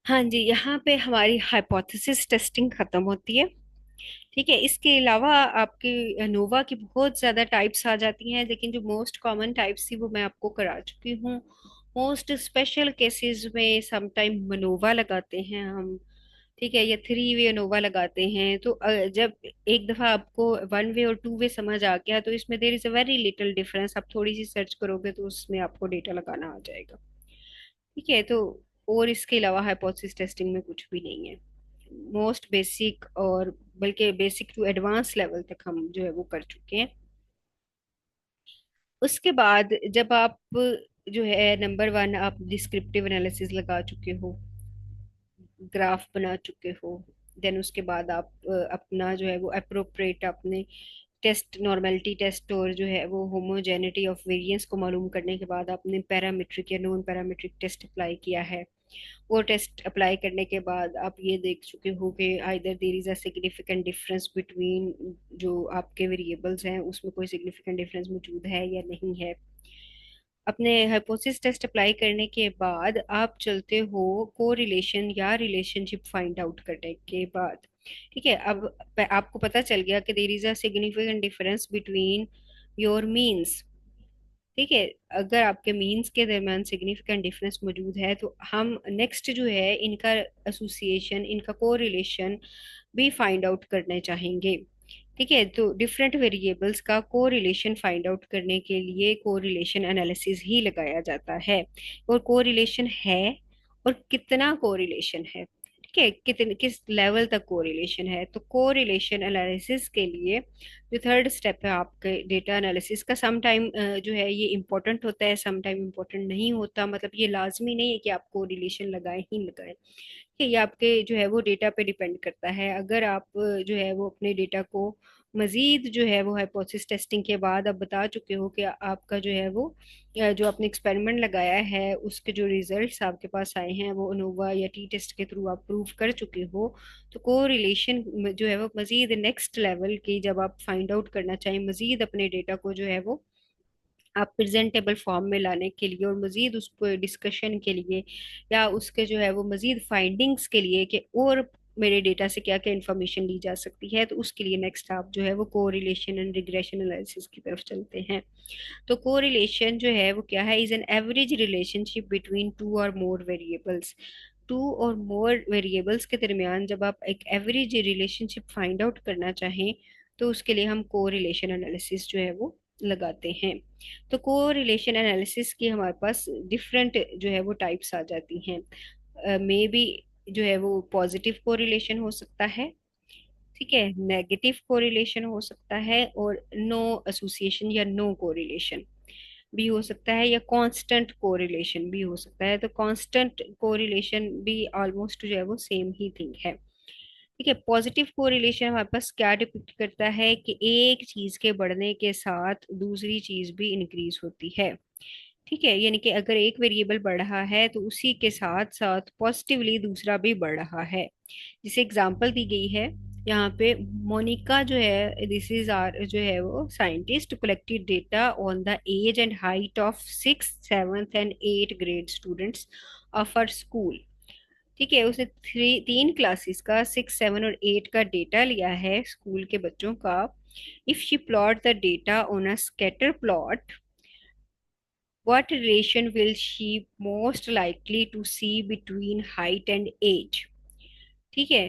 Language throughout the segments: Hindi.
हाँ जी, यहाँ पे हमारी हाइपोथेसिस टेस्टिंग खत्म होती है। ठीक है, इसके अलावा आपकी नोवा की बहुत ज्यादा टाइप्स आ जाती हैं, लेकिन जो मोस्ट कॉमन टाइप्स थी वो मैं आपको करा चुकी हूँ। मोस्ट स्पेशल केसेस में समटाइम मनोवा लगाते हैं हम। ठीक है, या थ्री वे अनोवा लगाते हैं। तो जब एक दफा आपको वन वे और टू वे समझ आ गया तो इसमें देर is a very little difference. आप थोड़ी सी सर्च करोगे तो उसमें आपको डेटा लगाना आ जाएगा। ठीक है, तो और इसके अलावा हाइपोथेसिस टेस्टिंग में कुछ भी नहीं है। मोस्ट बेसिक और बल्कि बेसिक टू एडवांस लेवल तक हम जो है वो कर चुके हैं। उसके बाद जब आप जो है नंबर वन आप डिस्क्रिप्टिव एनालिसिस लगा चुके हो, ग्राफ बना चुके हो, देन उसके बाद आप अपना जो है वो अप्रोप्रिएट अपने टेस्ट नॉर्मेलिटी टेस्ट और जो है वो होमोजेनिटी ऑफ वेरिएंस को मालूम करने के बाद आपने पैरामीट्रिक या नॉन पैरामीट्रिक टेस्ट अप्लाई किया है। वो टेस्ट अप्लाई करने के बाद आप ये देख चुके हो कि either there is a significant difference between जो आपके वेरिएबल्स हैं उसमें कोई सिग्निफिकेंट डिफरेंस मौजूद है या नहीं है। अपने हाइपोथेसिस टेस्ट अप्लाई करने के बाद आप चलते हो कोरिलेशन या रिलेशनशिप फाइंड आउट करने के बाद। ठीक है, अब आपको पता चल गया कि there is a significant difference between your means. ठीक है, अगर आपके मीन्स के दरमियान सिग्निफिकेंट डिफरेंस मौजूद है तो हम नेक्स्ट जो है इनका एसोसिएशन, इनका कोरिलेशन भी फाइंड आउट करना चाहेंगे। ठीक है, तो डिफरेंट वेरिएबल्स का कोरिलेशन फाइंड आउट करने के लिए कोरिलेशन एनालिसिस ही लगाया जाता है। और कोरिलेशन है और कितना कोरिलेशन है, ठीक है, कितने किस लेवल तक कोरिलेशन है। तो कोरिलेशन एनालिसिस के लिए जो थर्ड स्टेप है आपके डेटा एनालिसिस का, सम टाइम जो है ये इंपॉर्टेंट होता है, सम टाइम इंपॉर्टेंट नहीं होता। मतलब ये लाजमी नहीं है कि आप कोरिलेशन लगाए ही लगाए। कि ये आपके जो है वो डेटा पे डिपेंड करता है। अगर आप जो है वो अपने डेटा को मजीद जो है वो हाइपोथेसिस टेस्टिंग के बाद आप बता चुके हो कि आपका जो है वो जो आपने एक्सपेरिमेंट लगाया है उसके जो रिजल्ट्स आपके पास आए हैं वो अनोवा या टी टेस्ट के थ्रू आप प्रूव कर चुके हो, तो को रिलेशन जो है वो मजीद नेक्स्ट लेवल की जब आप फाइंड आउट करना चाहें मजीद अपने डेटा को जो है वो आप प्रेजेंटेबल फॉर्म में लाने के लिए और मजीद उस पर डिस्कशन के लिए या उसके जो है वो मजीद फाइंडिंग्स के लिए कि और मेरे डेटा से क्या क्या इंफॉर्मेशन ली जा सकती है, तो उसके लिए नेक्स्ट आप जो है वो कोरिलेशन एंड रिग्रेशन एनालिसिस की तरफ चलते हैं। तो कोरिलेशन जो है वो क्या है, is an average relationship between two और मोर वेरिएबल्स। टू और मोर वेरिएबल्स के दरमियान जब आप एक एवरेज रिलेशनशिप फाइंड आउट करना चाहें तो उसके लिए हम कोरिलेशन एनालिसिस जो है वो लगाते हैं। तो कोरिलेशन एनालिसिस की हमारे पास डिफरेंट जो है वो टाइप्स आ जाती हैं। मे बी जो है वो पॉजिटिव कोरिलेशन हो सकता है, ठीक है, नेगेटिव कोरिलेशन हो सकता है, और नो एसोसिएशन या नो कोरिलेशन भी हो सकता है, या कांस्टेंट कोरिलेशन भी हो सकता है। तो कांस्टेंट कोरिलेशन भी ऑलमोस्ट जो है वो सेम ही थिंग है। ठीक है, पॉजिटिव कोरिलेशन हमारे पास क्या डिपिक्ट करता है कि एक चीज के बढ़ने के साथ दूसरी चीज भी इंक्रीज होती है। ठीक है, यानी कि अगर एक वेरिएबल बढ़ रहा है तो उसी के साथ साथ पॉजिटिवली दूसरा भी बढ़ रहा है। जिसे एग्जांपल दी गई है यहाँ पे, मोनिका जो है दिस इज आर जो है वो scientist collected data on the age and height of six seventh and eight grade students of our school. ठीक है, उसने तीन क्लासेस का सिक्स सेवन और एट का डेटा लिया है स्कूल के बच्चों का। If she plot the data on a scatter plot, what relation will she most likely to see between height and age? ठीक है,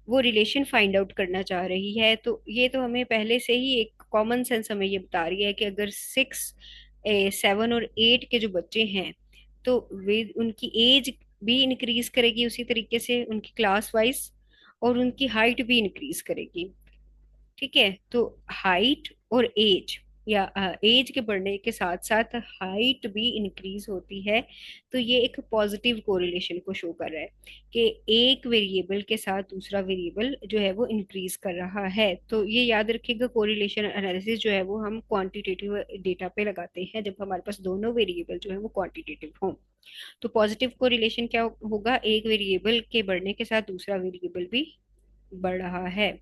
वो रिलेशन फाइंड आउट करना चाह रही है। तो ये तो हमें पहले से ही एक कॉमन सेंस हमें ये बता रही है कि अगर सिक्स सेवन और एट के जो बच्चे हैं तो वे उनकी एज भी इंक्रीज करेगी उसी तरीके से उनकी क्लास वाइज, और उनकी हाइट भी इंक्रीज करेगी। ठीक है, तो हाइट और एज या एज के बढ़ने के साथ साथ हाइट भी इंक्रीज होती है। तो ये एक पॉजिटिव कोरिलेशन को शो कर रहा है कि एक वेरिएबल के साथ दूसरा वेरिएबल जो है वो इंक्रीज कर रहा है। तो ये याद रखिएगा, कोरिलेशन एनालिसिस जो है वो हम क्वांटिटेटिव डेटा पे लगाते हैं जब हमारे पास दोनों वेरिएबल जो है वो क्वांटिटेटिव हों। तो पॉजिटिव कोरिलेशन क्या होगा, एक वेरिएबल के बढ़ने के साथ दूसरा वेरिएबल भी बढ़ रहा है।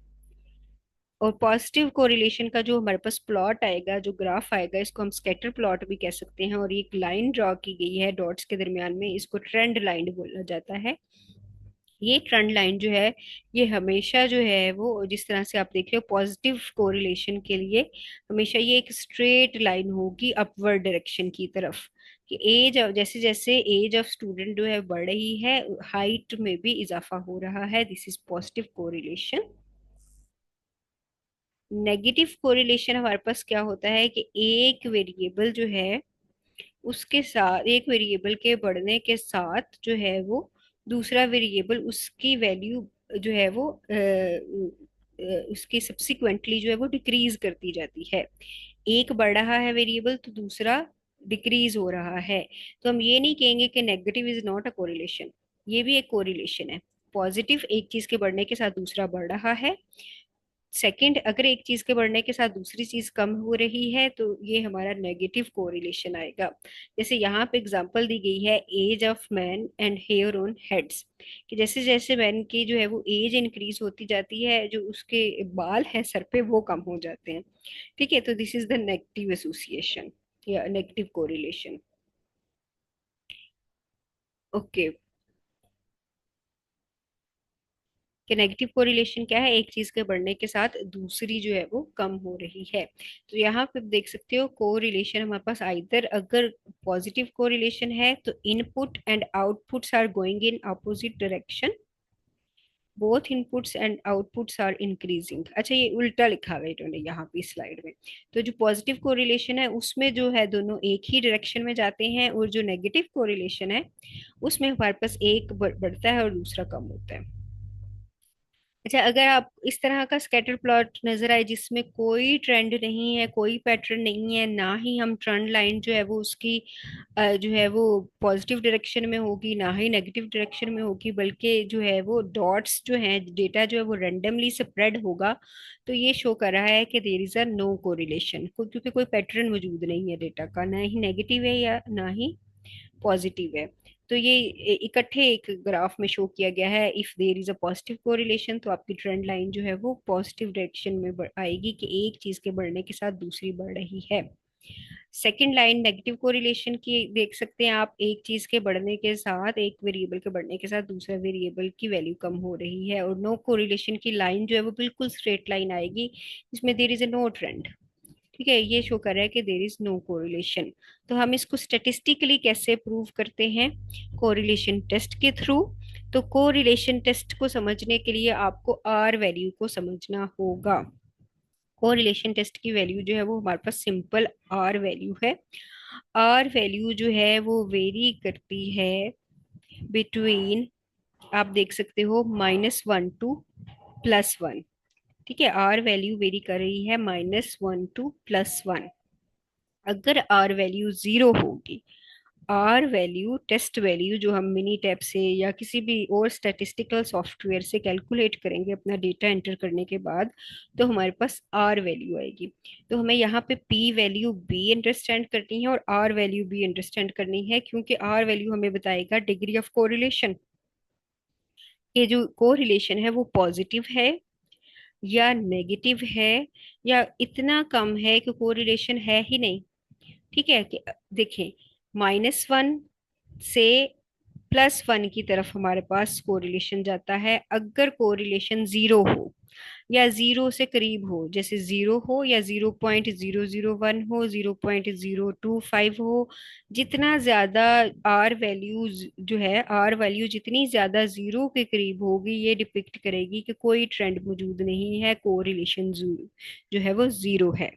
और पॉजिटिव कोरिलेशन का जो हमारे पास प्लॉट आएगा, जो ग्राफ आएगा, इसको हम स्कैटर प्लॉट भी कह सकते हैं। और एक लाइन ड्रॉ की गई है डॉट्स के दरमियान में, इसको ट्रेंड लाइन बोला जाता है। ये ट्रेंड लाइन जो है, ये हमेशा जो है वो जिस तरह से आप देख रहे हो पॉजिटिव कोरिलेशन के लिए, हमेशा ये एक स्ट्रेट लाइन होगी अपवर्ड डायरेक्शन की तरफ। कि एज, जैसे जैसे एज ऑफ स्टूडेंट जो है बढ़ रही है, हाइट में भी इजाफा हो रहा है। This is positive correlation. Negative correlation हमारे पास क्या होता है कि एक वेरिएबल जो है उसके साथ, एक वेरिएबल के बढ़ने के साथ जो है वो दूसरा वेरिएबल उसकी वैल्यू जो है वो उसकी सब्सिक्वेंटली जो है वो डिक्रीज करती जाती है। एक बढ़ रहा है वेरिएबल तो दूसरा डिक्रीज हो रहा है। तो हम ये नहीं कहेंगे कि negative is not a correlation, ये भी एक कोरिलेशन है। पॉजिटिव, एक चीज के बढ़ने के साथ दूसरा बढ़ रहा है। सेकंड, अगर एक चीज के बढ़ने के साथ दूसरी चीज कम हो रही है तो ये हमारा नेगेटिव कोरिलेशन आएगा। जैसे यहाँ पे एग्जांपल दी गई है age of man and hair on heads, कि जैसे जैसे मैन की जो है वो एज इंक्रीज होती जाती है, जो उसके बाल है सर पे वो कम हो जाते हैं। ठीक है, तो this is the negative association या नेगेटिव कोरिलेशन। ओके, कि नेगेटिव कोरिलेशन क्या है, एक चीज के बढ़ने के साथ दूसरी जो है वो कम हो रही है। तो यहाँ पे देख सकते हो कोरिलेशन हमारे पास आइदर, अगर पॉजिटिव कोरिलेशन है तो input and outputs are going in opposite direction, both inputs and outputs are increasing. अच्छा, ये उल्टा लिखा हुआ है इन्होंने यहाँ पे स्लाइड में। तो जो पॉजिटिव कोरिलेशन है उसमें जो है दोनों एक ही डायरेक्शन में जाते हैं, और जो नेगेटिव कोरिलेशन है उसमें हमारे पास एक बढ़ता है और दूसरा कम होता है। अच्छा, अगर आप इस तरह का स्कैटर प्लॉट नजर आए जिसमें कोई ट्रेंड नहीं है, कोई पैटर्न नहीं है, ना ही हम ट्रेंड लाइन जो है वो उसकी जो है वो पॉजिटिव डायरेक्शन में होगी ना ही नेगेटिव डायरेक्शन में होगी, बल्कि जो है वो डॉट्स जो है, डेटा जो है वो रेंडमली स्प्रेड होगा, तो ये शो कर रहा है कि there is a no correlation, क्योंकि कोई पैटर्न मौजूद नहीं है डेटा का, ना ही नेगेटिव है या ना ही पॉजिटिव है। तो ये इकट्ठे एक ग्राफ में शो किया गया है। If there is a positive correlation तो आपकी ट्रेंड लाइन जो है वो पॉजिटिव डायरेक्शन में आएगी, कि एक चीज के बढ़ने के साथ दूसरी बढ़ रही है। सेकंड लाइन नेगेटिव कोरिलेशन की देख सकते हैं आप, एक चीज के बढ़ने के साथ, एक वेरिएबल के बढ़ने के साथ दूसरा वेरिएबल की वैल्यू कम हो रही है। और नो कोरिलेशन की लाइन जो है वो बिल्कुल स्ट्रेट लाइन आएगी जिसमें there is a no trend. ठीक है, ये शो कर रहा है कि देर इज नो कोरिलेशन। तो हम इसको स्टेटिस्टिकली कैसे प्रूव करते हैं? कोरिलेशन टेस्ट के थ्रू। तो कोरिलेशन टेस्ट को समझने के लिए आपको आर वैल्यू को समझना होगा। कोरिलेशन टेस्ट की वैल्यू जो है वो हमारे पास सिंपल आर वैल्यू है। आर वैल्यू जो है वो वेरी करती है बिटवीन, आप देख सकते हो, -1 to +1। ठीक है, आर वैल्यू वेरी कर रही है -1 to +1। अगर आर वैल्यू जीरो होगी, आर वैल्यू टेस्ट वैल्यू जो हम मिनी टैब से या किसी भी और स्टैटिस्टिकल सॉफ्टवेयर से कैलकुलेट करेंगे अपना डेटा एंटर करने के बाद, तो हमारे पास आर वैल्यू आएगी। तो हमें यहाँ पे पी वैल्यू बी अंडरस्टैंड करनी है और आर वैल्यू बी अंडरस्टैंड करनी है, क्योंकि आर वैल्यू हमें बताएगा डिग्री ऑफ कोरिलेशन। ये जो कोरिलेशन है वो पॉजिटिव है या नेगेटिव है, या इतना कम है कि कोरिलेशन है ही नहीं। ठीक है, कि देखें, -1 से +1 की तरफ हमारे पास कोरिलेशन जाता है अगर कोरिलेशन जीरो हो या जीरो से करीब हो, जैसे जीरो हो या 0.001 हो, 0.025 हो। जितना ज्यादा आर वैल्यू जो है, आर वैल्यू जितनी ज्यादा जीरो के करीब होगी, ये डिपिक्ट करेगी कि कोई ट्रेंड मौजूद नहीं है, कोरिलेशन जो है वो जीरो है।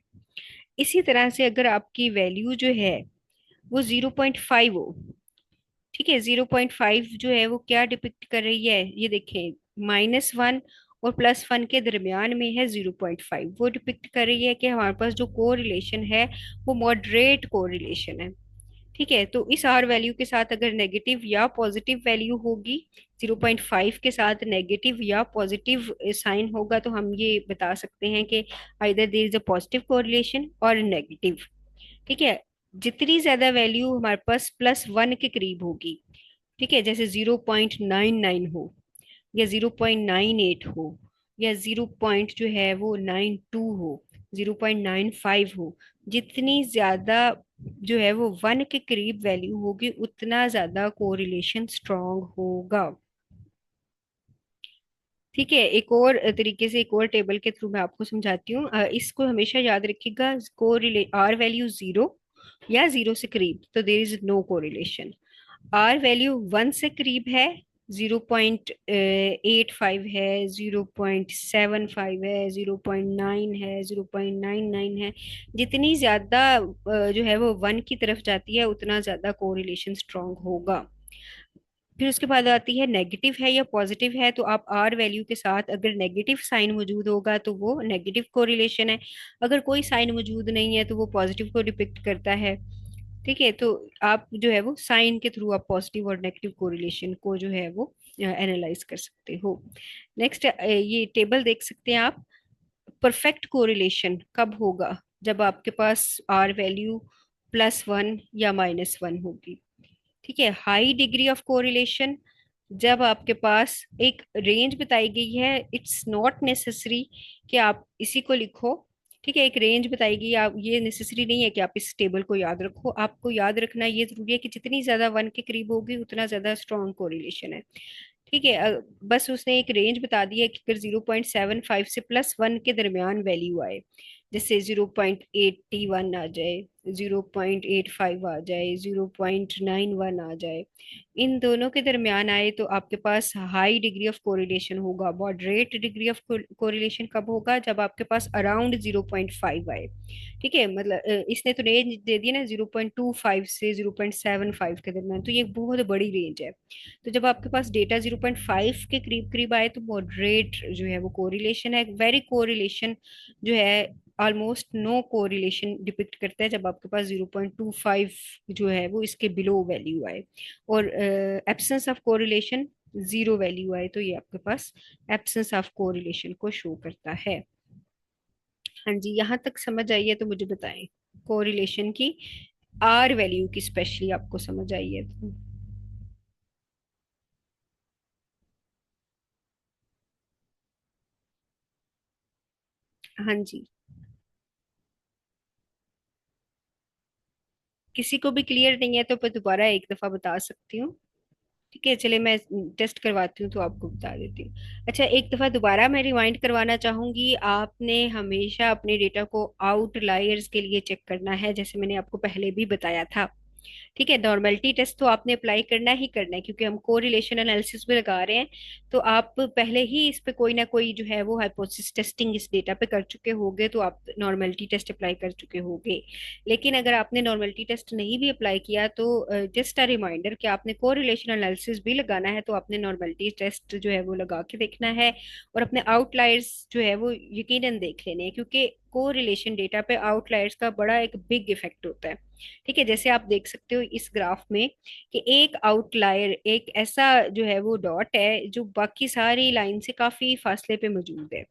इसी तरह से अगर आपकी वैल्यू जो है वो 0.5 हो, ठीक है, 0.5 जो है वो क्या डिपिक्ट कर रही है, ये देखें, -1 और +1 के दरमियान में है 0.5, वो डिपिक्ट कर रही है कि हमारे पास जो कोरिलेशन है वो मॉडरेट कोरिलेशन है। ठीक है, तो इस आर वैल्यू के साथ अगर नेगेटिव या पॉजिटिव वैल्यू होगी, 0.5 के साथ नेगेटिव या पॉजिटिव साइन होगा, तो हम ये बता सकते हैं कि either there is a positive correlation और नेगेटिव। ठीक है, जितनी ज्यादा वैल्यू हमारे पास +1 के करीब होगी, ठीक है, जैसे 0.99 हो या 0.98 हो या 0 पॉइंट जो है वो 92 हो, 0.95 हो, जितनी ज्यादा जो है वो 1 के करीब वैल्यू होगी उतना ज्यादा कोरिलेशन स्ट्रांग होगा। ठीक है, एक और तरीके से, एक और टेबल के थ्रू मैं आपको समझाती हूँ। इसको हमेशा याद रखिएगा, कोरिले आर वैल्यू जीरो या जीरो से करीब तो there is no correlation. R value one से करीब है, 0.85 है, 0.75 है, 0.9 है, 0.99 है, जितनी ज्यादा जो है वो वन की तरफ जाती है उतना ज्यादा कोरिलेशन स्ट्रांग होगा। फिर उसके बाद आती है नेगेटिव है या पॉजिटिव है, तो आप आर वैल्यू के साथ अगर नेगेटिव साइन मौजूद होगा तो वो नेगेटिव कोरिलेशन है, अगर कोई साइन मौजूद नहीं है तो वो पॉजिटिव को डिपिक्ट करता है। ठीक है, तो आप जो है वो साइन के थ्रू आप पॉजिटिव और नेगेटिव कोरिलेशन को जो है वो एनालाइज कर सकते हो। नेक्स्ट ये टेबल देख सकते हैं आप। परफेक्ट कोरिलेशन कब होगा? जब आपके पास आर वैल्यू +1 या -1 होगी। ठीक है, हाई डिग्री ऑफ कोरिलेशन जब आपके पास एक रेंज बताई गई है, इट्स नॉट नेसेसरी कि आप इसी को लिखो। ठीक है, एक रेंज बताई गई, आप ये नेसेसरी नहीं है कि आप इस टेबल को याद रखो, आपको याद रखना ये जरूरी है कि जितनी ज्यादा वन के करीब होगी उतना ज्यादा स्ट्रॉन्ग कोरिलेशन है। ठीक है, बस उसने एक रेंज बता दी है कि अगर 0.75 से +1 के दरमियान वैल्यू आए, जैसे 0.81 आ जाए, 0.85 आ जाए, 0.91 आ जाए, इन दोनों के दरमियान आए तो आपके पास हाई डिग्री ऑफ कोरिलेशन होगा। मॉडरेट डिग्री ऑफ कोरिलेशन कब होगा? जब आपके पास अराउंड 0.5 आए। ठीक है, मतलब इसने तो रेंज दे दी ना 0.25 से 0.75 के दरमियान, तो ये बहुत बड़ी रेंज है। तो जब आपके पास डेटा 0.5 के करीब करीब आए तो मॉडरेट जो है वो कोरिलेशन है। वेरी कोरिलेशन जो है ऑलमोस्ट नो कोरिलेशन डिपिक्ट करता है जब आपके पास 0.25 जो है वो इसके बिलो वैल्यू आए, और absence of correlation zero value आए तो ये आपके पास एब्सेंस ऑफ कोरिलेशन को शो करता है। हाँ जी, यहाँ तक समझ आई है तो मुझे बताएं, कोरिलेशन की आर वैल्यू की स्पेशली आपको समझ आई है तो। हाँ जी, किसी को भी क्लियर नहीं है तो मैं दोबारा एक दफा बता सकती हूँ। ठीक है, चलिए मैं टेस्ट करवाती हूँ तो आपको बता देती हूँ। अच्छा, एक दफा दोबारा मैं रिमाइंड करवाना चाहूंगी, आपने हमेशा अपने डेटा को आउटलायर्स के लिए चेक करना है, जैसे मैंने आपको पहले भी बताया था। ठीक है, नॉर्मेलिटी टेस्ट तो आपने अप्लाई करना ही करना है क्योंकि हम कोरिलेशन एनालिसिस भी लगा रहे हैं। तो आप पहले ही इस पे कोई ना कोई जो है वो हाइपोथेसिस टेस्टिंग इस डेटा पे कर चुके होंगे, तो आप नॉर्मेलिटी टेस्ट अप्लाई कर चुके होंगे। लेकिन अगर आपने नॉर्मेलिटी टेस्ट नहीं भी अप्लाई किया तो जस्ट अ रिमाइंडर कि आपने कोरिलेशन एनालिसिस भी लगाना है, तो आपने नॉर्मेलिटी टेस्ट जो है वो लगा के देखना है, और अपने आउटलायर्स जो है वो यकीनन देख लेने हैं, क्योंकि कोरिलेशन डेटा पे आउटलायर्स का बड़ा एक बिग इफेक्ट होता है। ठीक है, जैसे आप देख सकते हो इस ग्राफ में कि एक आउटलायर, एक ऐसा जो है वो डॉट है जो बाकी सारी लाइन से काफी फासले पे मौजूद है।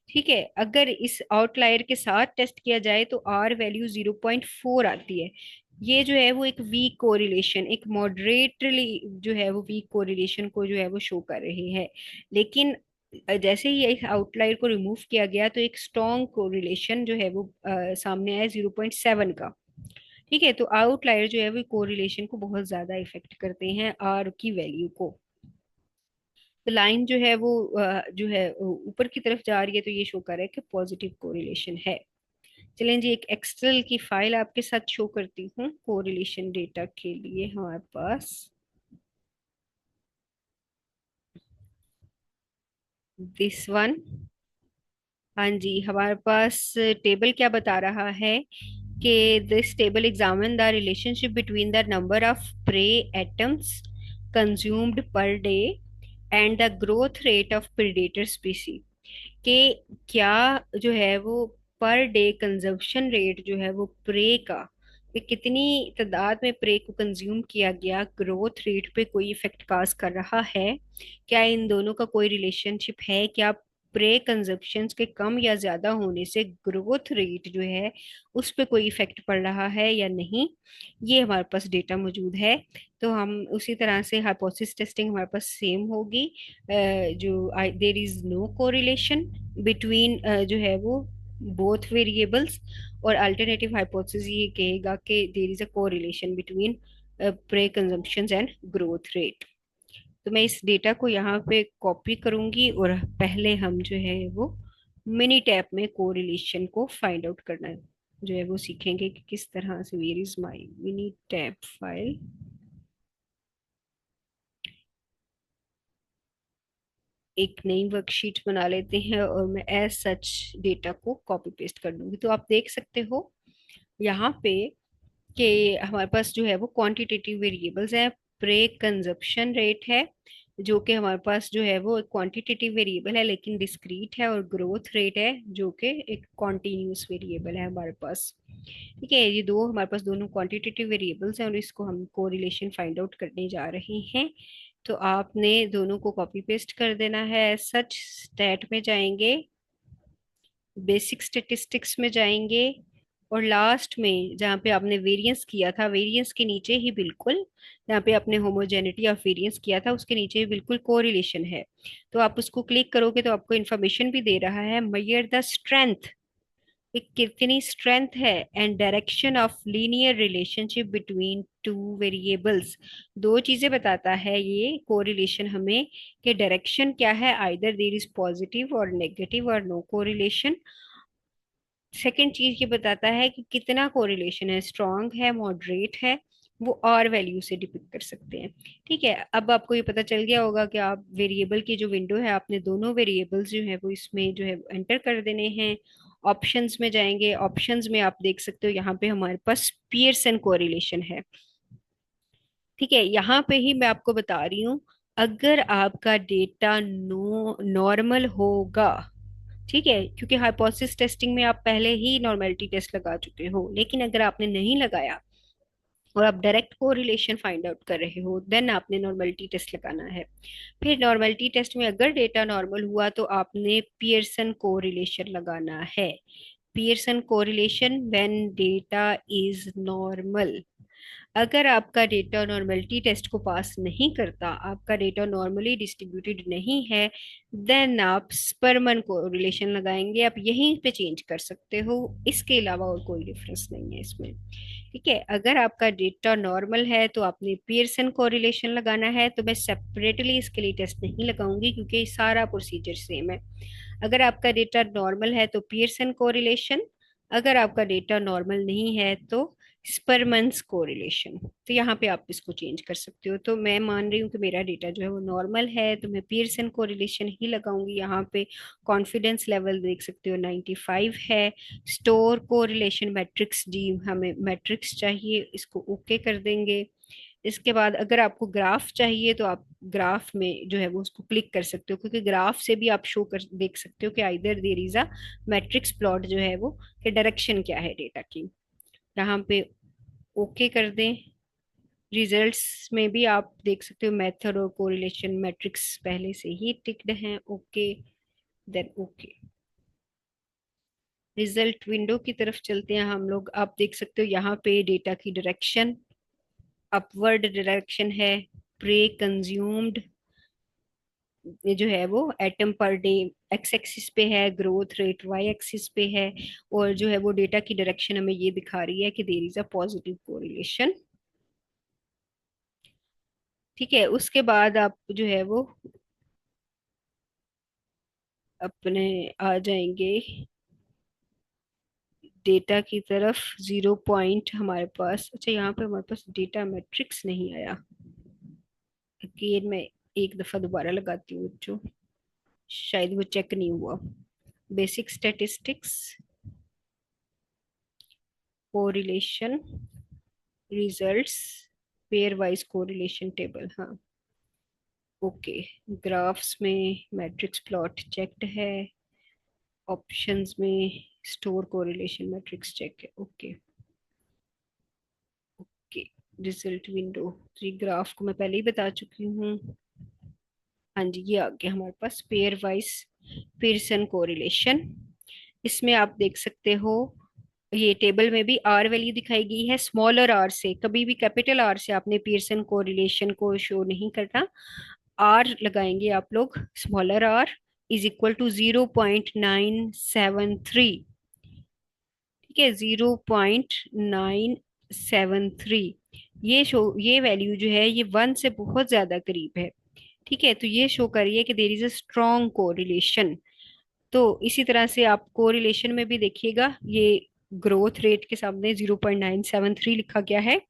ठीक है, अगर इस आउटलायर के साथ टेस्ट किया जाए तो आर वैल्यू 0.4 आती है। ये जो है वो एक वीक कोरिलेशन, एक मॉडरेटली जो है वो वीक कोरिलेशन को जो है वो शो कर रहे हैं। लेकिन जैसे ही इस आउटलायर को रिमूव किया गया तो एक स्ट्रॉन्ग कोरिलेशन जो है वो सामने आया 0.7 का। ठीक है, तो आउटलायर जो है वो कोरिलेशन को बहुत ज्यादा इफेक्ट करते हैं आर की वैल्यू को। तो लाइन जो है वो जो है ऊपर की तरफ जा रही है तो ये शो कर रहा है कि पॉजिटिव कोरिलेशन है। चलें जी, एक एक्सेल की फाइल आपके साथ शो करती हूँ कोरिलेशन डेटा के लिए हमारे पास, दिस वन। हाँ जी, हमारे पास टेबल क्या बता रहा है कि this table examine the relationship between the number of prey atoms consumed per day and the growth rate of predator species, कि क्या जो है वो पर डे कंजप्शन रेट जो है वो प्रे का, कि कितनी तादाद में प्रे को कंज्यूम किया गया, ग्रोथ रेट पे कोई इफेक्ट काज कर रहा है। क्या इन दोनों का कोई रिलेशनशिप है? क्या प्रे कंजप्शन के कम या ज्यादा होने से ग्रोथ रेट जो है उस पे कोई इफेक्ट पड़ रहा है या नहीं? ये हमारे पास डेटा मौजूद है। तो हम उसी तरह से हाइपोथेसिस टेस्टिंग हमारे पास सेम होगी। जो there is no correlation between जो है वो बोथ वेरिएबल्स, और अल्टरनेटिव हाइपोथेसिस ये कहेगा कि there is a correlation between prey consumption and growth rate. तो मैं इस डेटा को यहाँ पे कॉपी करूंगी और पहले हम जो है वो मिनी टैब में कोरिलेशन को फाइंड आउट करना है जो है वो सीखेंगे कि किस तरह से। Where is my Minitab file. एक नई वर्कशीट बना लेते हैं और मैं एज सच डेटा को कॉपी पेस्ट कर दूंगी। तो आप देख सकते हो यहाँ पे कि हमारे पास जो है वो क्वांटिटेटिव वेरिएबल्स है। प्रे कंजप्शन रेट है जो कि हमारे पास जो है वो क्वांटिटेटिव वेरिएबल है लेकिन डिस्क्रीट है, और ग्रोथ रेट है जो कि एक कॉन्टिन्यूस वेरिएबल है हमारे पास। ठीक है, ये दो हमारे पास दोनों क्वांटिटेटिव वेरिएबल्स हैं और इसको हम कोरिलेशन फाइंड आउट करने जा रहे हैं। तो आपने दोनों को कॉपी पेस्ट कर देना है। सच स्टैट में जाएंगे, बेसिक स्टेटिस्टिक्स में जाएंगे, और लास्ट में जहाँ पे आपने वेरिएंस किया था, वेरिएंस के नीचे ही बिल्कुल जहाँ पे आपने होमोजेनिटी ऑफ वेरिएंस किया था उसके नीचे ही बिल्कुल कोरिलेशन है। तो आप उसको क्लिक करोगे तो आपको इन्फॉर्मेशन भी दे रहा है, मेजर द स्ट्रेंथ, कि कितनी स्ट्रेंथ है, and direction of linear relationship between two variables. दो चीजें बताता है ये कोरिलेशन हमें, कि डायरेक्शन क्या है, आइदर देयर इज पॉजिटिव और नेगेटिव और नो कोरिलेशन। सेकेंड चीज ये बताता है कि कितना कोरिलेशन है, स्ट्रांग है, मॉडरेट है, वो और वैल्यू से डिपिक्ट कर सकते हैं। ठीक है, अब आपको ये पता चल गया होगा कि आप वेरिएबल की जो विंडो है आपने दोनों वेरिएबल्स जो है वो इसमें जो है एंटर कर देने हैं। ऑप्शंस में जाएंगे, ऑप्शंस में आप देख सकते हो यहाँ पे हमारे पास पियर्सन कोरिलेशन है। ठीक है, यहाँ पे ही मैं आपको बता रही हूँ, अगर आपका डेटा नॉर्मल होगा, ठीक है, क्योंकि हाइपोथेसिस टेस्टिंग में आप पहले ही नॉर्मेलिटी टेस्ट लगा चुके हो, लेकिन अगर आपने नहीं लगाया और आप डायरेक्ट कोरिलेशन फाइंड आउट कर रहे हो, देन आपने नॉर्मेलिटी टेस्ट लगाना है। फिर नॉर्मेलिटी टेस्ट में अगर डेटा नॉर्मल हुआ तो आपने पियर्सन कोरिलेशन लगाना है। Pearson correlation when data is normal. अगर आपका डेटा नॉर्मलिटी टेस्ट को पास नहीं करता, आपका डेटा नॉर्मली डिस्ट्रीब्यूटेड नहीं है, देन आप स्परमन को रिलेशन लगाएंगे। आप यहीं पे चेंज कर सकते हो, इसके अलावा और कोई डिफरेंस नहीं है इसमें। ठीक है, अगर आपका डेटा नॉर्मल है तो आपने पियर्सन कोरिलेशन लगाना है। तो मैं सेपरेटली इसके लिए टेस्ट नहीं लगाऊंगी क्योंकि सारा प्रोसीजर सेम है। अगर आपका डेटा नॉर्मल है तो पियर्सन कोरिलेशन, अगर आपका डेटा नॉर्मल नहीं है तो स्परमन्स कोरिलेशन। तो यहाँ पे आप इसको चेंज कर सकते हो। तो मैं मान रही हूँ कि मेरा डेटा जो है वो नॉर्मल है तो मैं पियर्सन कोरिलेशन ही लगाऊंगी। यहाँ पे कॉन्फिडेंस लेवल देख सकते हो 95 है। स्टोर कोरिलेशन मैट्रिक्स, जी हमें मैट्रिक्स चाहिए, इसको ओके कर देंगे। इसके बाद अगर आपको ग्राफ चाहिए तो आप ग्राफ में जो है वो उसको क्लिक कर सकते हो, क्योंकि ग्राफ से भी आप शो कर देख सकते हो कि either there is a matrix plot जो है वो, कि डायरेक्शन क्या है डेटा की। यहाँ पे ओके कर दें। रिजल्ट्स में भी आप देख सकते हो मेथड और कोरिलेशन मैट्रिक्स पहले से ही टिक्ड हैं, okay, then okay. Result window की तरफ चलते हैं हम लोग। आप देख सकते हो यहाँ पे डेटा की डायरेक्शन अपवर्ड डायरेक्शन है। प्रे कंज्यूम्ड ये जो है वो atom per day x axis पे है, ग्रोथ रेट वाई एक्सिस पे है, और जो है वो डेटा की डायरेक्शन हमें ये दिखा रही है कि there is a positive correlation. ठीक है, उसके बाद आप जो है वो अपने आ जाएंगे डेटा की तरफ। 0 पॉइंट हमारे पास, अच्छा यहाँ पे हमारे पास डेटा मैट्रिक्स नहीं आया। अगेन मैं एक दफा दोबारा लगाती हूँ जो शायद वो चेक नहीं हुआ। Basic statistics, correlation, results, pair wise correlation table, हाँ ओके। ग्राफ्स में मैट्रिक्स प्लॉट चेक्ड है। ऑप्शंस में स्टोर कोरिलेशन मैट्रिक्स चेक है, ओके ओके। रिजल्ट विंडो, तो ये ग्राफ को मैं पहले ही बता चुकी हूँ। हाँ जी, ये आ गया हमारे पास पेयर वाइज पियर्सन कोरिलेशन। इसमें आप देख सकते हो ये टेबल में भी आर वैल्यू दिखाई गई है स्मॉलर आर से। कभी भी कैपिटल आर से आपने पियर्सन कोरिलेशन को शो नहीं करना। आर लगाएंगे आप लोग, smaller R is equal to 0.973। ठीक है, 0.973। ये शो, ये वैल्यू जो है ये 1 से बहुत ज्यादा करीब है। ठीक है, तो ये शो करिए कि there is a strong correlation. तो इसी तरह से आप कोरिलेशन में भी देखिएगा, ये ग्रोथ रेट के सामने 0.973 लिखा गया है,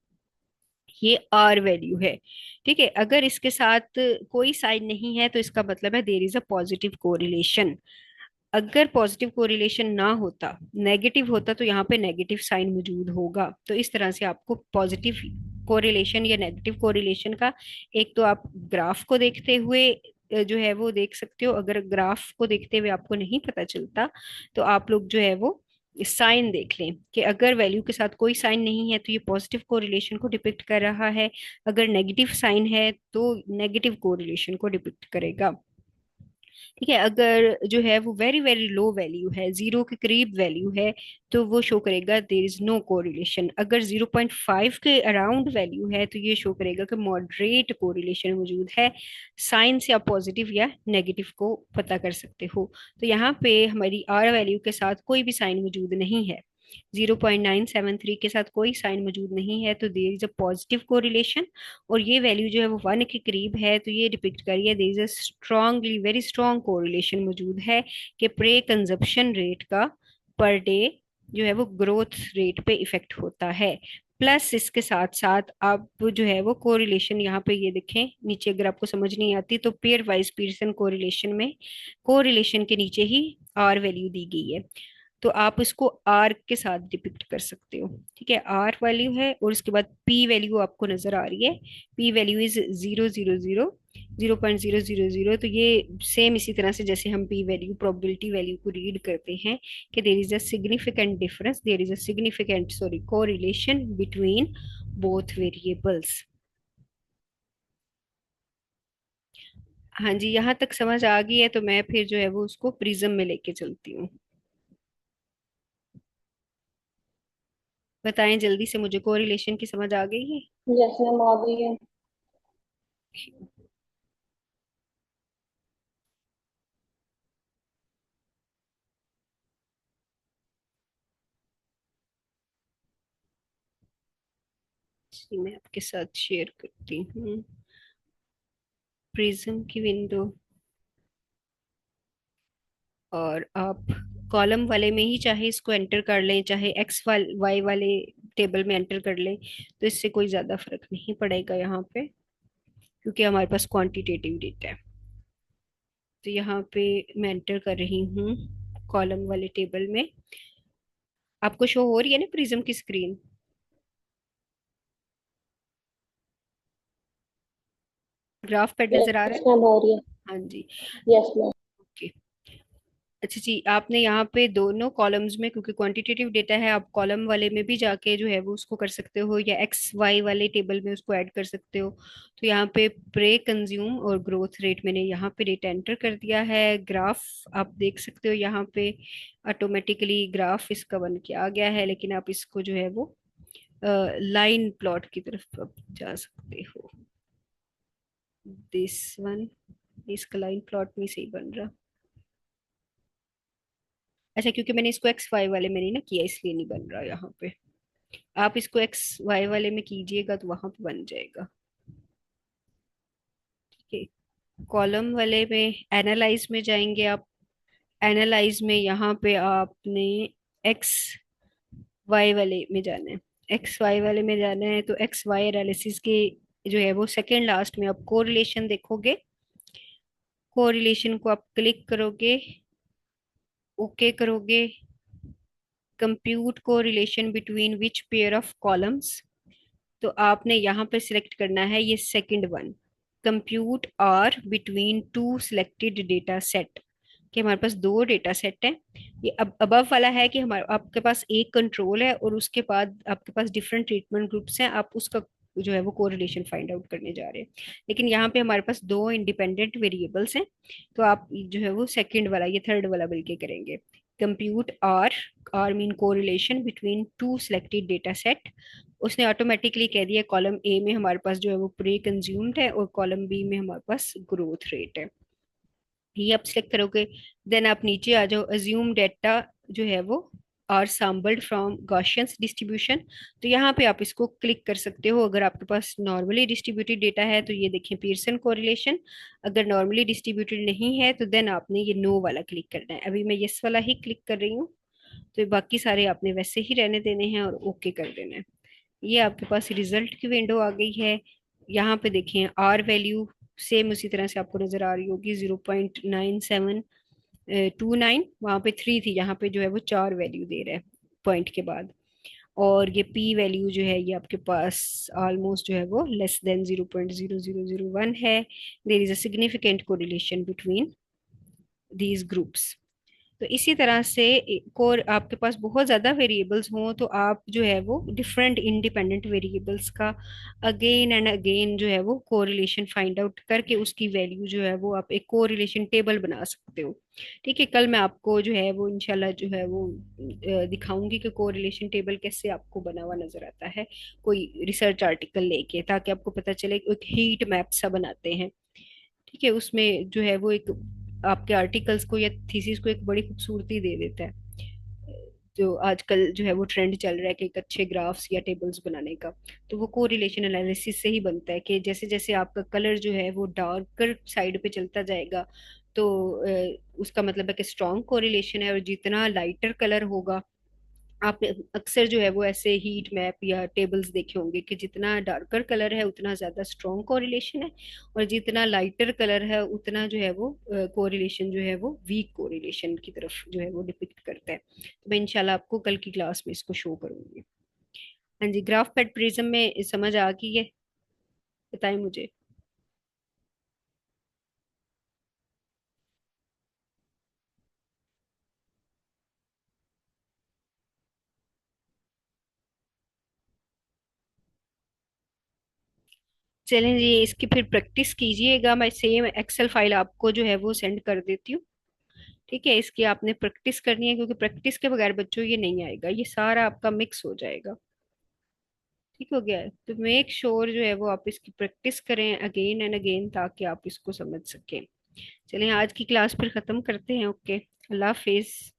ये आर वैल्यू है। ठीक है, अगर इसके साथ कोई साइन नहीं है तो इसका मतलब है देर इज अ पॉजिटिव कोरिलेशन। अगर पॉजिटिव कोरिलेशन ना होता, नेगेटिव होता, तो यहाँ पे नेगेटिव साइन मौजूद होगा। तो इस तरह से आपको पॉजिटिव कोरिलेशन या नेगेटिव कोरिलेशन का, एक तो आप ग्राफ को देखते हुए जो है वो देख सकते हो। अगर ग्राफ को देखते हुए आपको नहीं पता चलता, तो आप लोग जो है वो साइन देख लें कि अगर वैल्यू के साथ कोई साइन नहीं है तो ये पॉजिटिव कोरिलेशन को डिपिक्ट कर रहा है, अगर नेगेटिव साइन है तो नेगेटिव कोरिलेशन को डिपिक्ट करेगा। ठीक है, अगर जो है वो वेरी वेरी लो वैल्यू है, जीरो के करीब वैल्यू है, तो वो शो करेगा देर इज नो कोरिलेशन। अगर 0.5 के अराउंड वैल्यू है तो ये शो करेगा कि मॉडरेट कोरिलेशन मौजूद है। साइन से आप पॉजिटिव या नेगेटिव को पता कर सकते हो। तो यहाँ पे हमारी आर वैल्यू के साथ कोई भी साइन मौजूद नहीं है, 0.973 के साथ कोई साइन मौजूद नहीं है, तो there is a positive correlation. और ये वैल्यू जो है वो 1 के करीब है, तो ये डिपिक्ट करिए देर is a strongly very strong correlation मौजूद है कि प्रे कंजप्शन रेट का पर डे जो है वो ग्रोथ रेट पे इफेक्ट होता है। प्लस इसके साथ साथ आप जो है वो कोरिलेशन यहाँ पे ये देखें नीचे, अगर आपको समझ नहीं आती तो पेयर वाइज पीयरसन कोरिलेशन में कोरिलेशन के नीचे ही आर वैल्यू दी गई है, तो आप इसको आर के साथ डिपिक्ट कर सकते हो। ठीक है, आर वैल्यू है और उसके बाद पी वैल्यू आपको नजर आ रही है, पी वैल्यू इज 0.000, तो ये सेम इसी तरह से जैसे हम पी वैल्यू प्रोबेबिलिटी वैल्यू को रीड करते हैं कि there is a significant difference, there is a significant sorry correlation between both variables. हाँ जी, यहाँ तक समझ आ गई है, तो मैं फिर जो है वो उसको प्रिज्म में लेके चलती हूँ। बताएं जल्दी से, मुझे कोरिलेशन की समझ आ गई है? यस मैम, आ गई है। जी, मैं आपके साथ शेयर करती हूँ प्रिज्म की विंडो। और आप कॉलम वाले में ही चाहे इसको एंटर कर लें, चाहे एक्स वाई वाले टेबल में एंटर कर लें, तो इससे कोई ज्यादा फर्क नहीं पड़ेगा यहाँ पे, क्योंकि हमारे पास क्वांटिटेटिव डेटा है। तो यहाँ पे मैं एंटर कर रही हूँ कॉलम वाले टेबल में। आपको शो हो रही है ना प्रिज्म की स्क्रीन? ग्राफ पैड नजर आ रहा यस है? मैम, हो रही है। हाँ जी। Yes ma'am. ओके। अच्छा जी, आपने यहाँ पे दोनों कॉलम्स में, क्योंकि क्वांटिटेटिव डेटा है, आप कॉलम वाले में भी जाके जो है वो उसको कर सकते हो, या एक्स वाई वाले टेबल में उसको ऐड कर सकते हो। तो यहाँ पे प्रे कंज्यूम और ग्रोथ रेट मैंने यहाँ पे डेटा एंटर कर दिया है। ग्राफ आप देख सकते हो यहाँ पे, ऑटोमेटिकली ग्राफ इसका बन के आ गया है, लेकिन आप इसको जो है वो लाइन प्लॉट की तरफ अब जा सकते हो। दिस वन, इसका लाइन प्लॉट नहीं सही बन रहा। अच्छा, क्योंकि मैंने इसको एक्स वाई वाले में नहीं ना किया, इसलिए नहीं बन रहा यहाँ पे। आप इसको एक्स वाई वाले में कीजिएगा तो वहां पे बन जाएगा। ठीक है, कॉलम वाले में एनालाइज में जाएंगे आप। एनालाइज में यहाँ पे आपने एक्स वाई वाले में जाना है। एक्स वाई वाले में जाना है तो एक्स वाई एनालिसिस के जो है वो सेकेंड लास्ट में आप कोरिलेशन देखोगे। कोरिलेशन को आप क्लिक करोगे, ओके करोगे, compute correlation between which pair of columns, तो आपने यहाँ पे सिलेक्ट करना है ये second one, compute R between two selected data set. कि हमारे पास दो डेटा सेट हैं। ये अब अबव वाला है कि हमारे आपके पास एक कंट्रोल है और उसके बाद आपके पास डिफरेंट ट्रीटमेंट ग्रुप्स हैं, आप उसका जो है वो कोरिलेशन फाइंड आउट करने जा रहे हैं। लेकिन यहाँ पे हमारे पास दो इंडिपेंडेंट वेरिएबल्स हैं, तो आप जो है वो सेकंड वाला, ये थर्ड वाला बल्कि करेंगे, compute R, R mean correlation between two selected data set. उसने ऑटोमेटिकली कह दिया कॉलम ए में हमारे पास जो है वो प्री कंज्यूम्ड है और कॉलम बी में हमारे पास ग्रोथ रेट है। ये आप सिलेक्ट करोगे, देन आप नीचे आ जाओ, अज्यूम डेटा जो है वो आर sampled फ्रॉम गॉसियंस डिस्ट्रीब्यूशन। तो यहाँ पे आप इसको क्लिक कर सकते हो। अगर आपके पास नॉर्मली डिस्ट्रीब्यूटेड डेटा है तो ये देखें पियर्सन कोरिलेशन। अगर नॉर्मली डिस्ट्रीब्यूटेड नहीं है तो देन आपने ये नो वाला क्लिक करना है। अभी मैं यस वाला ही क्लिक कर रही हूँ। तो बाकी सारे आपने वैसे ही रहने देने हैं और ओके कर देना है। ये आपके पास रिजल्ट की विंडो आ गई है। यहाँ पे देखें आर वैल्यू सेम उसी तरह से आपको नजर आ रही होगी, 0.9729। वहां पे 3 थी, यहाँ पे जो है वो 4 वैल्यू दे रहा है पॉइंट के बाद। और ये पी वैल्यू जो है ये आपके पास ऑलमोस्ट जो है वो लेस देन 0.0001 है। देर is a significant correlation between these groups. तो इसी तरह से एक और आपके पास बहुत ज़्यादा वेरिएबल्स हों तो आप जो है वो डिफरेंट इंडिपेंडेंट वेरिएबल्स का अगेन एंड अगेन जो है वो कोरिलेशन फाइंड आउट करके उसकी वैल्यू जो है वो आप एक कोरिलेशन टेबल बना सकते हो। ठीक है, कल मैं आपको जो है वो इंशाल्लाह जो है वो दिखाऊंगी कि कोरिलेशन टेबल कैसे आपको बना हुआ नजर आता है कोई रिसर्च आर्टिकल लेके, ताकि आपको पता चले कि एक हीट मैप सा बनाते हैं। ठीक है, उसमें जो है वो एक आपके आर्टिकल्स को या थीसिस को एक बड़ी खूबसूरती दे देता है। जो आजकल जो है वो ट्रेंड चल रहा है कि एक अच्छे ग्राफ्स या टेबल्स बनाने का, तो वो कोरिलेशन एनालिसिस से ही बनता है कि जैसे जैसे आपका कलर जो है वो डार्कर साइड पे चलता जाएगा तो उसका मतलब है कि स्ट्रॉन्ग कोरिलेशन है। और जितना लाइटर कलर होगा, आपने अक्सर जो है वो ऐसे हीट मैप या टेबल्स देखे होंगे कि जितना डार्कर कलर है उतना ज्यादा स्ट्रॉन्ग कोरिलेशन है, और जितना लाइटर कलर है उतना जो है वो कोरिलेशन जो है वो वीक कोरिलेशन की तरफ जो है वो डिपिक्ट करता है। तो मैं इंशाल्लाह आपको कल की क्लास में इसको शो करूंगी। हाँ जी, ग्राफ पैड प्रिज्म में समझ आ गई है? बताएं मुझे। चलें जी, इसकी फिर प्रैक्टिस कीजिएगा। मैं सेम एक्सेल फाइल आपको जो है वो सेंड कर देती हूँ। ठीक है, इसकी आपने प्रैक्टिस करनी है क्योंकि प्रैक्टिस के बगैर बच्चों ये नहीं आएगा, ये सारा आपका मिक्स हो जाएगा। ठीक हो गया है? तो मेक श्योर जो है वो आप इसकी प्रैक्टिस करें अगेन एंड अगेन ताकि आप इसको समझ सकें। चलें आज की क्लास फिर खत्म करते हैं। ओके, अल्लाह हाफिज।